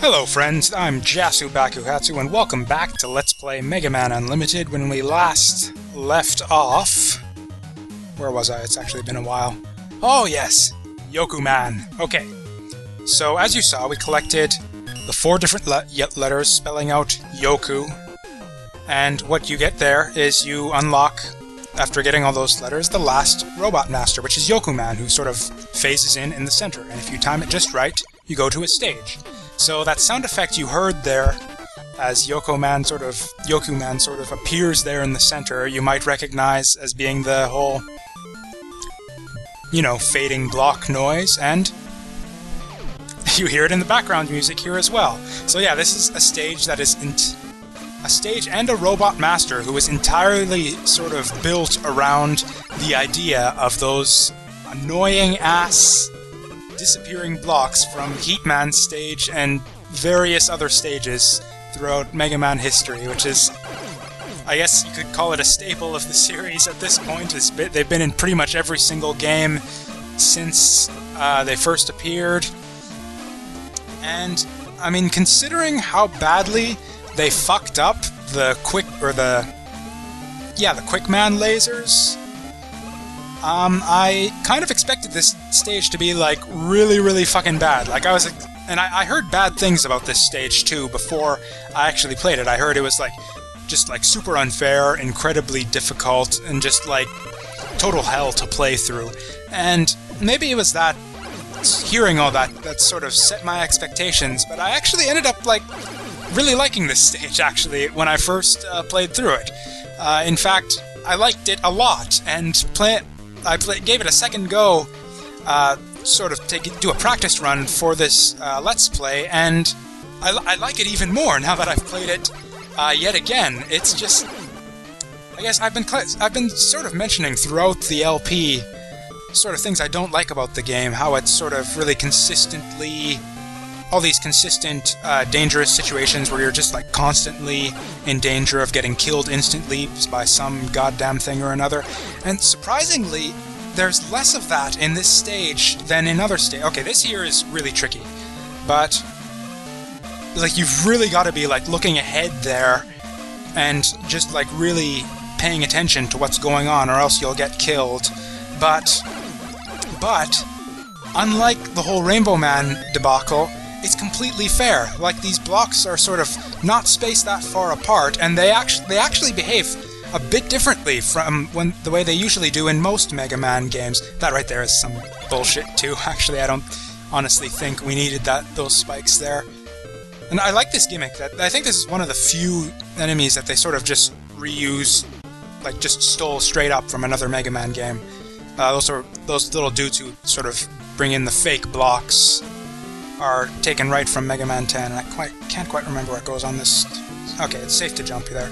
Hello friends, I'm Jasu Bakuhatsu and welcome back to Let's Play Mega Man Unlimited. When we last left off... Where was I? It's actually been a while. Oh yes! Yoku Man. Okay. So as you saw, we collected the 4 different letters spelling out Yoku. And what you get there is you unlock, after getting all those letters, the last Robot Master, which is Yoku Man, who sort of phases in the center. And if you time it just right, you go to his stage. So that sound effect you heard there, as Yoku Man sort of appears there in the center, you might recognize as being the whole, you know, fading block noise, and you hear it in the background music here as well. So yeah, this is a stage that is a stage and a Robot Master who is entirely sort of built around the idea of those annoying-ass disappearing blocks from Heatman's stage and various other stages throughout Mega Man history, which is, I guess you could call it a staple of the series at this point. They've been in pretty much every single game since they first appeared. And, I mean, considering how badly they fucked up the Quickman lasers, I kind of expected this stage to be, like, really, really fucking bad. Like, I heard bad things about this stage, too, before I actually played it. I heard it was, like, just, like, super unfair, incredibly difficult, and just, like, total hell to play through. And maybe it was that, hearing all that, that sort of set my expectations, but I actually ended up, like, really liking this stage, actually, when I first played through it. In fact, I liked it a lot, and gave it a second go, sort of do a practice run for this Let's Play, and I like it even more now that I've played it yet again. It's just, I guess I've been sort of mentioning throughout the LP sort of things I don't like about the game, how it's sort of really consistently, all these consistent dangerous situations where you're just like constantly in danger of getting killed instantly by some goddamn thing or another. And surprisingly, there's less of that in this stage than in other stages. Okay, this here is really tricky, but like you've really got to be like looking ahead there and just like really paying attention to what's going on, or else you'll get killed. But unlike the whole Rainbow Man debacle, it's completely fair. Like, these blocks are sort of not spaced that far apart, and they actually behave a bit differently from the way they usually do in most Mega Man games. That right there is some bullshit too. Actually, I don't honestly think we needed those spikes there. And I like this gimmick. I think this is one of the few enemies that they sort of just reuse, like just stole straight up from another Mega Man game. Those little dudes who sort of bring in the fake blocks are taken right from Mega Man 10, and I can't quite remember what goes on this. Okay, it's safe to jump there.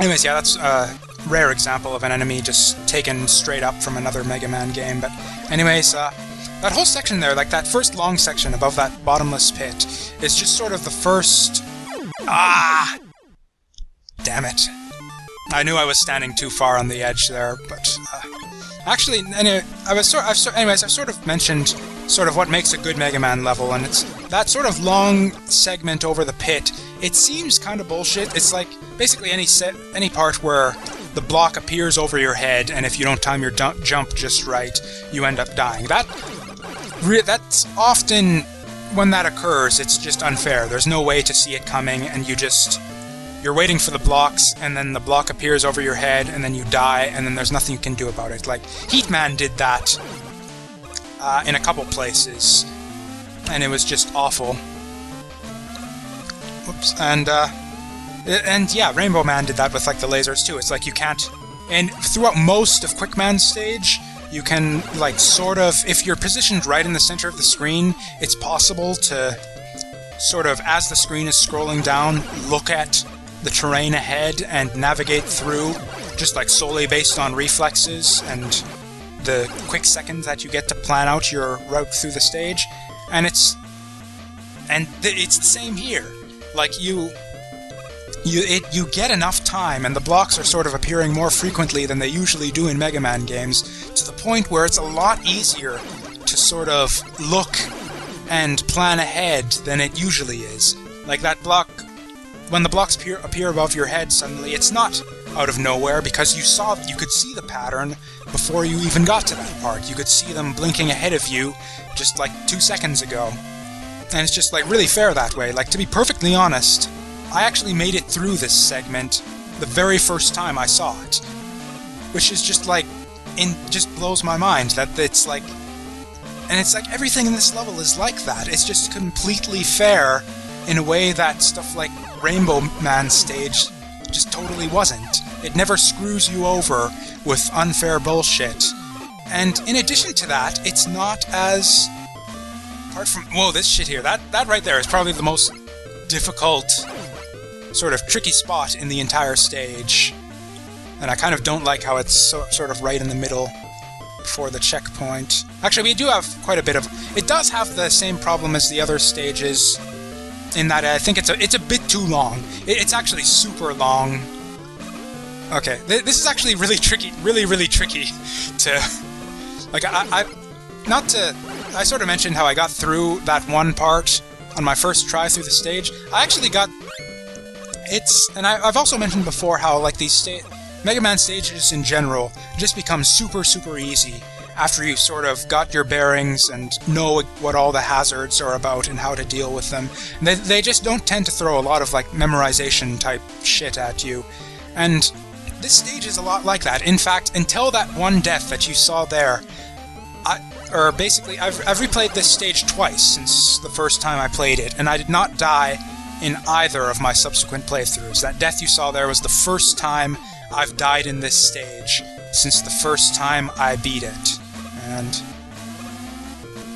Anyways, yeah, that's a rare example of an enemy just taken straight up from another Mega Man game. But anyways, that whole section there, like that first long section above that bottomless pit, is just sort of the first... Ah! Damn it. I knew I was standing too far on the edge there, but... Actually, anyway, I've sort of mentioned sort of what makes a good Mega Man level, and it's that sort of long segment over the pit. It seems kind of bullshit. It's like basically any part where the block appears over your head, and if you don't time your jump just right, you end up dying. That's often, when that occurs, it's just unfair. There's no way to see it coming, and you're waiting for the blocks, and then the block appears over your head, and then you die, and then there's nothing you can do about it. Like, Heatman did that in a couple places, and it was just awful. Whoops. And yeah, Rainbow Man did that with, like, the lasers, too. It's like you can't... And throughout most of Quickman's stage, you can, like, sort of... If you're positioned right in the center of the screen, it's possible to sort of, as the screen is scrolling down, look at the terrain ahead and navigate through, just like solely based on reflexes and the quick seconds that you get to plan out your route through the stage. And it's the same here. Like, you get enough time, and the blocks are sort of appearing more frequently than they usually do in Mega Man games, to the point where it's a lot easier to sort of look and plan ahead than it usually is. Like that block, when the blocks appear above your head suddenly, it's not out of nowhere, because you could see the pattern before you even got to that part. You could see them blinking ahead of you just like 2 seconds ago. And it's just like really fair that way. Like, to be perfectly honest, I actually made it through this segment the very first time I saw it. Which is just like, just blows my mind that it's like, and it's like everything in this level is like that. It's just completely fair in a way that stuff like Rainbow Man stage just totally wasn't. It never screws you over with unfair bullshit. And in addition to that, it's not as... Apart from... Whoa, this shit here. That right there is probably the most difficult, sort of tricky spot in the entire stage. And I kind of don't like how it's sort of right in the middle before the checkpoint. Actually, we do have quite a bit of... It does have the same problem as the other stages, in that I think it's a bit too long. It's actually super long. Okay, this is actually really tricky, really tricky to... Like, I sort of mentioned how I got through that one part on my first try through the stage. I actually got... And I've also mentioned before how, like, these Mega Man stages in general just become super easy after you sort of got your bearings and know what all the hazards are about and how to deal with them. They just don't tend to throw a lot of, like, memorization type shit at you. And this stage is a lot like that. In fact, until that one death that you saw there, I've replayed this stage twice since the first time I played it, and I did not die in either of my subsequent playthroughs. That death you saw there was the first time I've died in this stage since the first time I beat it.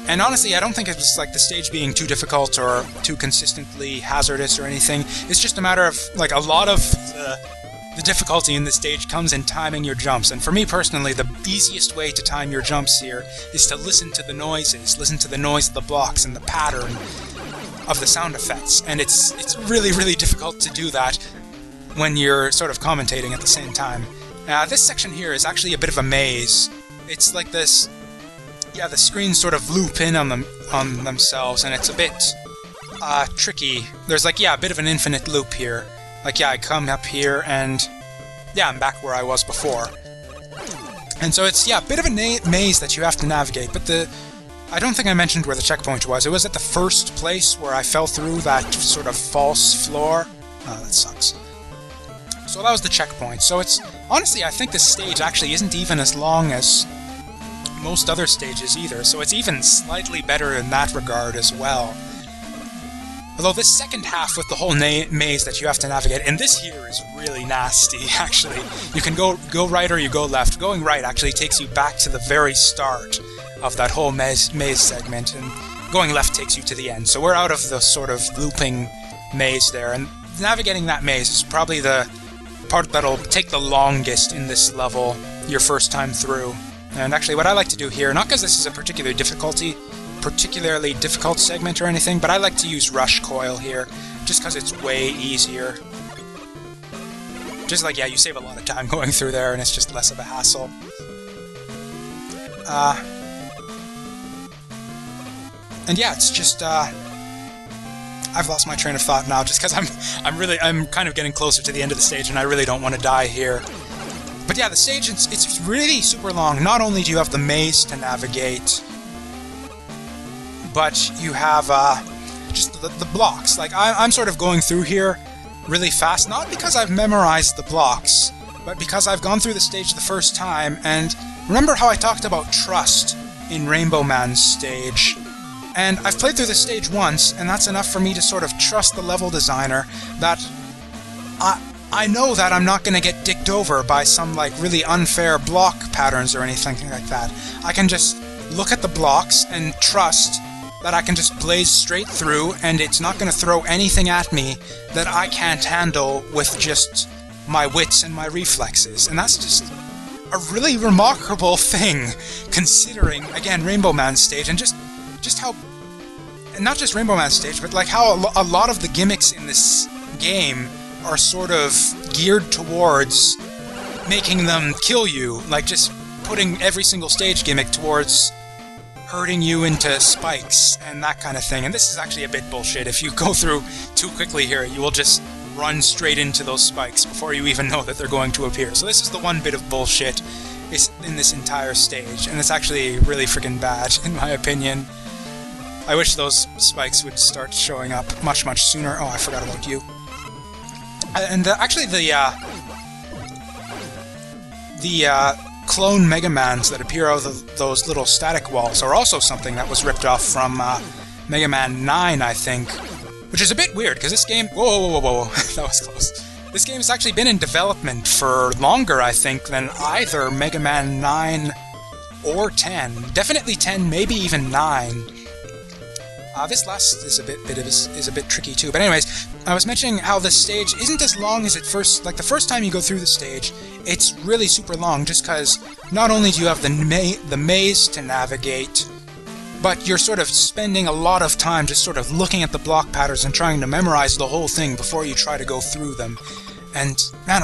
And honestly, I don't think it was like the stage being too difficult or too consistently hazardous or anything. It's just a matter of, like, a lot of the difficulty in this stage comes in timing your jumps. And for me personally, the easiest way to time your jumps here is to listen to the noises, listen to the noise of the blocks and the pattern of the sound effects. And it's really difficult to do that when you're sort of commentating at the same time. This section here is actually a bit of a maze. It's like this... Yeah, the screens sort of loop in on themselves, and it's a bit tricky. There's like, yeah, a bit of an infinite loop here. Like, yeah, I come up here, and yeah, I'm back where I was before. And so it's, yeah, a bit of a maze that you have to navigate, but I don't think I mentioned where the checkpoint was. It was at the first place where I fell through that sort of false floor. Oh, that sucks. So that was the checkpoint. So it's, honestly, I think this stage actually isn't even as long as most other stages either, so it's even slightly better in that regard as well. Although this second half with the whole maze that you have to navigate, and this here is really nasty, actually. You can go right or you go left. Going right actually takes you back to the very start of that whole maze segment, and going left takes you to the end. So we're out of the sort of looping maze there, and navigating that maze is probably the part that'll take the longest in this level your first time through. And actually, what I like to do here, not because this is a particularly difficult segment or anything, but I like to use Rush Coil here, just because it's way easier. Just like, yeah, you save a lot of time going through there, and it's just less of a hassle. And yeah, it's just, I've lost my train of thought now, just because I'm kind of getting closer to the end of the stage, and I really don't want to die here. But yeah, the stage, it's really super long. Not only do you have the maze to navigate, but you have just the blocks. Like, I'm sort of going through here really fast, not because I've memorized the blocks, but because I've gone through the stage the first time, and remember how I talked about trust in Rainbow Man's stage? And I've played through the stage once, and that's enough for me to sort of trust the level designer that I know that I'm not going to get dicked over by some, like, really unfair block patterns or anything like that. I can just look at the blocks and trust that I can just blaze straight through, and it's not going to throw anything at me that I can't handle with just my wits and my reflexes. And that's just a really remarkable thing, considering, again, Rainbow Man's stage, and just how... And not just Rainbow Man's stage, but, like, how a lot of the gimmicks in this game are sort of geared towards making them kill you, like just putting every single stage gimmick towards herding you into spikes and that kind of thing. And this is actually a bit bullshit. If you go through too quickly here, you will just run straight into those spikes before you even know that they're going to appear. So this is the one bit of bullshit in this entire stage, and it's actually really freaking bad, in my opinion. I wish those spikes would start showing up much, much sooner. Oh, I forgot about you. And actually the clone Mega Mans that appear out of those little static walls are also something that was ripped off from Mega Man 9, I think. Which is a bit weird, because this game... Whoa. That was close. This game has actually been in development for longer, I think, than either Mega Man 9 or 10. Definitely 10, maybe even 9. This last is a bit tricky too. But anyways, I was mentioning how the stage isn't as long as it first... Like, the first time you go through the stage, it's really super long, just because not only do you have the maze to navigate, but you're sort of spending a lot of time just sort of looking at the block patterns and trying to memorize the whole thing before you try to go through them. And, man,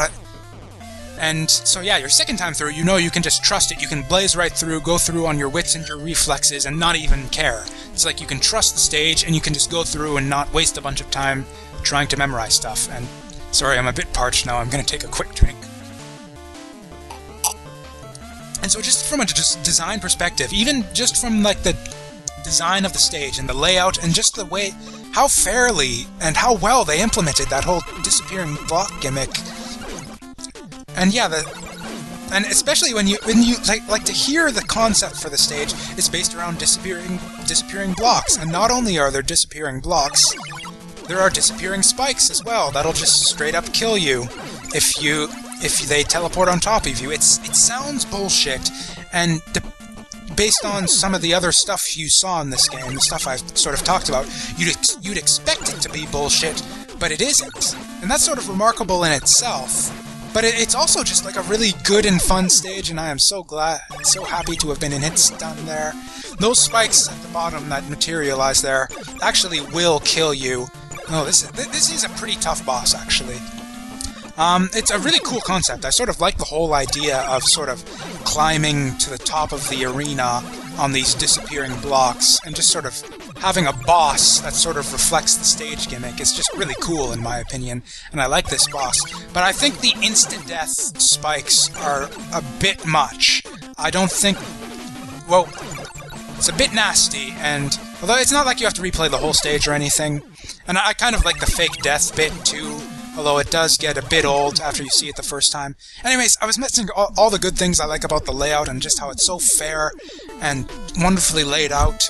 and so yeah, your second time through, you know you can just trust it. You can blaze right through, go through on your wits and your reflexes and not even care. It's like you can trust the stage and you can just go through and not waste a bunch of time trying to memorize stuff. And, sorry, I'm a bit parched now. I'm going to take a quick drink. And so just from a design perspective, even just from like the design of the stage and the layout and just the way, how fairly and how well they implemented that whole disappearing block gimmick. And yeah, and especially when you like to hear the concept for the stage is based around disappearing blocks. And not only are there disappearing blocks, there are disappearing spikes as well. That'll just straight up kill you if they teleport on top of you. It sounds bullshit, and based on some of the other stuff you saw in this game, the stuff I've sort of talked about, you'd expect it to be bullshit, but it isn't. And that's sort of remarkable in itself. But it's also just like a really good and fun stage, and I am so happy to have been in its done there. Those spikes at the bottom that materialize there actually will kill you. Oh, this is a pretty tough boss, actually. It's a really cool concept. I sort of like the whole idea of sort of climbing to the top of the arena on these disappearing blocks and just sort of having a boss that sort of reflects the stage gimmick. It's just really cool in my opinion, and I like this boss. But I think the instant death spikes are a bit much. I don't think... Well, it's a bit nasty, and although it's not like you have to replay the whole stage or anything, and I kind of like the fake death bit too, although it does get a bit old after you see it the first time. Anyways, I was mentioning all the good things I like about the layout and just how it's so fair and wonderfully laid out.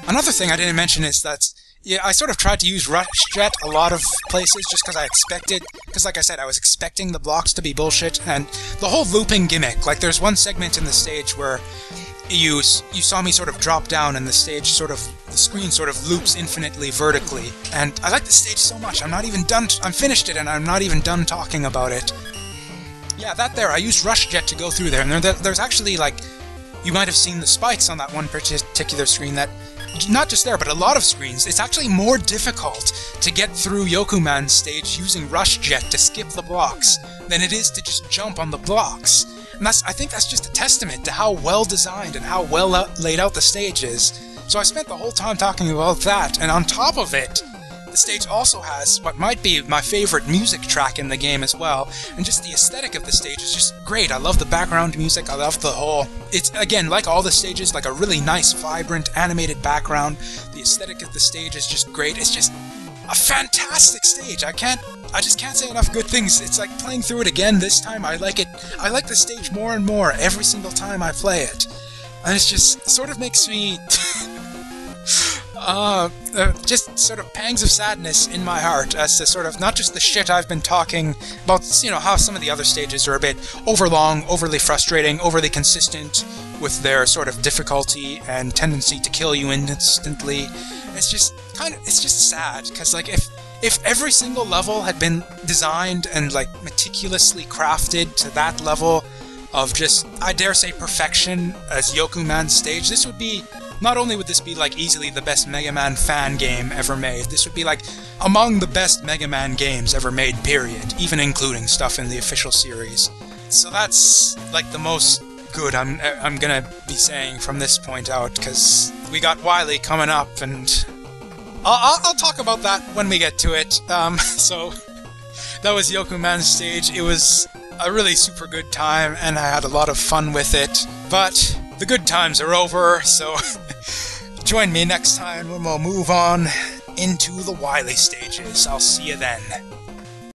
Another thing I didn't mention is that, yeah, I sort of tried to use Rush Jet a lot of places just because I expected, because like I said, I was expecting the blocks to be bullshit, and the whole looping gimmick, like there's one segment in the stage where you saw me sort of drop down and the screen sort of loops infinitely vertically, and I like the stage so much, I'm finished it and I'm not even done talking about it. Yeah, that there, I used Rush Jet to go through there, and there's actually, like, you might have seen the spikes on that one particular screen that, not just there, but a lot of screens, it's actually more difficult to get through Yoku Man's stage using Rush Jet to skip the blocks than it is to just jump on the blocks. And I think that's just a testament to how well designed and how well laid out the stage is. So I spent the whole time talking about that, and on top of it, the stage also has what might be my favorite music track in the game as well, and just the aesthetic of the stage is just great. I love the background music, I love the whole... It's, again, like all the stages, like a really nice, vibrant, animated background. The aesthetic of the stage is just great. It's just a fantastic stage. I just can't say enough good things. It's like playing through it again this time. I like it. I like the stage more and more every single time I play it. And it just sort of makes me... just sort of pangs of sadness in my heart as to sort of not just the shit I've been talking about, you know, how some of the other stages are a bit overlong, overly frustrating, overly consistent with their sort of difficulty and tendency to kill you instantly. It's just sad, because like if every single level had been designed and like meticulously crafted to that level of just, I dare say, perfection as Yoku Man's stage, this would be, not only would this be like easily the best Mega Man fan game ever made, this would be like among the best Mega Man games ever made, period, even including stuff in the official series. So that's like the most good, I'm gonna be saying from this point out, because we got Wily coming up, and I'll talk about that when we get to it. So that was Yoku Man's stage. It was a really super good time, and I had a lot of fun with it. But the good times are over, so join me next time when we'll move on into the Wily stages. I'll see you then.